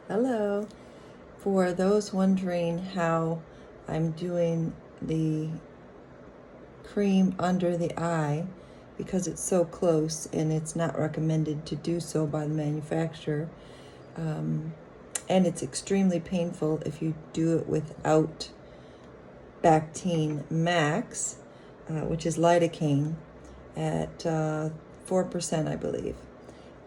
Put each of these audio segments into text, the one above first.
Hello. For those wondering how I'm doing the cream under the eye, because it's so close and it's not recommended to do so by the manufacturer, and it's extremely painful if you do it without Bactine Max, which is lidocaine at 4%, I believe.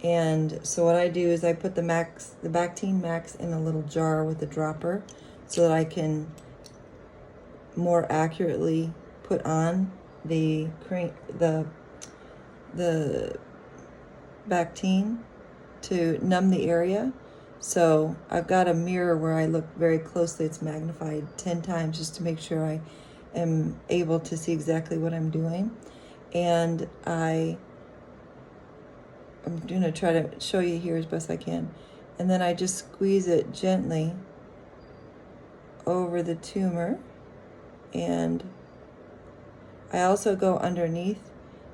And so what I do is I put the Bactine Max in a little jar with a dropper so that I can more accurately put on the Bactine to numb the area. So I've got a mirror where I look very closely. It's magnified 10 times just to make sure I am able to see exactly what I'm doing. And I'm going to try to show you here as best I can. And then I just squeeze it gently over the tumor. And I also go underneath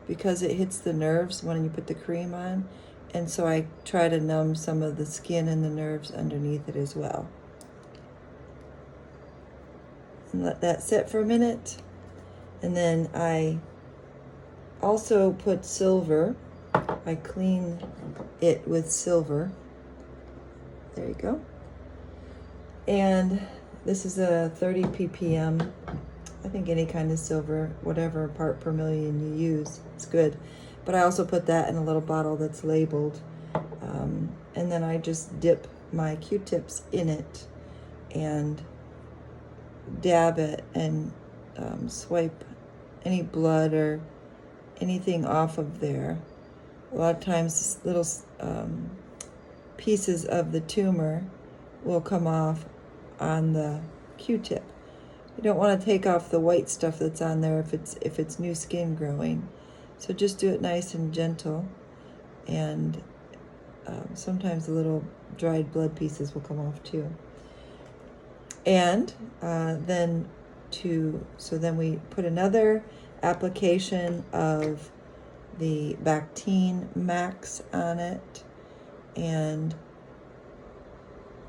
because it hits the nerves when you put the cream on. And so I try to numb some of the skin and the nerves underneath it as well. And let that sit for a minute. And then I also put silver. I clean it with silver. There you go. And this is a 30 ppm. I think any kind of silver, whatever part per million you use, it's good. But I also put that in a little bottle that's labeled. And then I just dip my Q-tips in it and dab it and swipe any blood or anything off of there. A lot of times little pieces of the tumor will come off on the Q-tip. You don't want to take off the white stuff that's on there if it's new skin growing. So just do it nice and gentle, and sometimes the little dried blood pieces will come off too. And then we put another application of the Bactine Max on it, and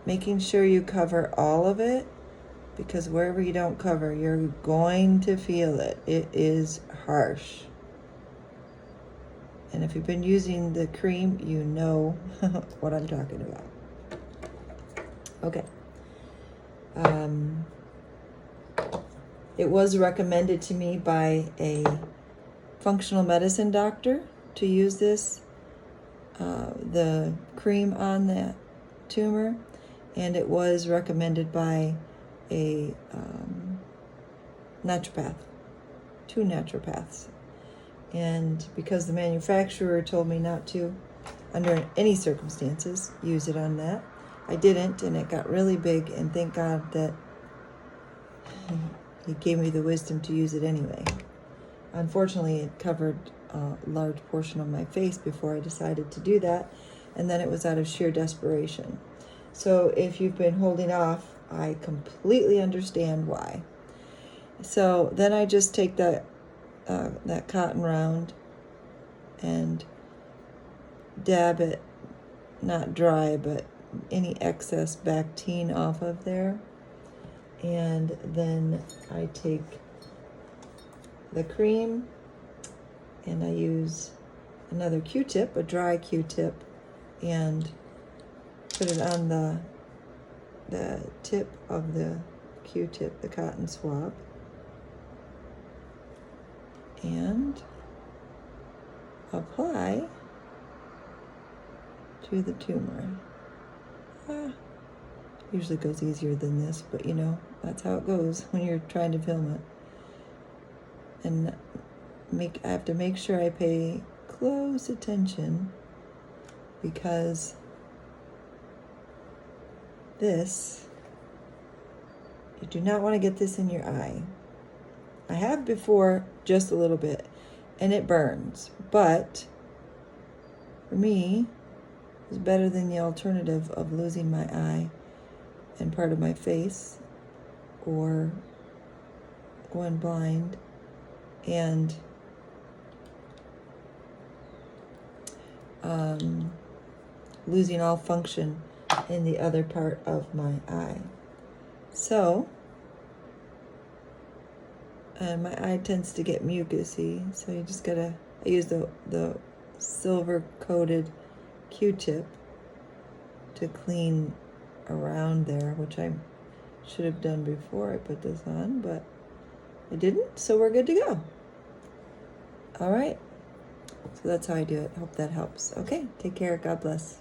making sure you cover all of it, because wherever you don't cover, you're going to feel it. It is harsh. And if you've been using the cream, you know what I'm talking about. Okay. It was recommended to me by a functional medicine doctor to use this, the cream on the tumor, and it was recommended by a naturopath, 2 naturopaths. And because the manufacturer told me not to, under any circumstances, use it on that, I didn't, and it got really big, and thank God that he gave me the wisdom to use it anyway. Unfortunately, it covered a large portion of my face before I decided to do that, and then it was out of sheer desperation. So if you've been holding off, I completely understand why. So then I just take that cotton round and dab it, not dry, but any excess Bactine off of there. And then I take the cream and I use another Q-tip, a dry Q-tip, and put it on the tip of the Q-tip, the cotton swab, and apply to the tumor. Usually goes easier than this, but you know, that's how it goes when you're trying to film it. And I have to make sure I pay close attention, because you do not want to get this in your eye. I have before, just a little bit, and it burns, but for me, it's better than the alternative of losing my eye and part of my face, or going blind, and losing all function in the other part of my eye. So, and my eye tends to get mucousy, so you just gotta, I use the silver coated Q-tip to clean around there, which I should have done before I put this on, but I didn't, so we're good to go. All right, so that's how I do it. Hope that helps. Okay, take care. God bless.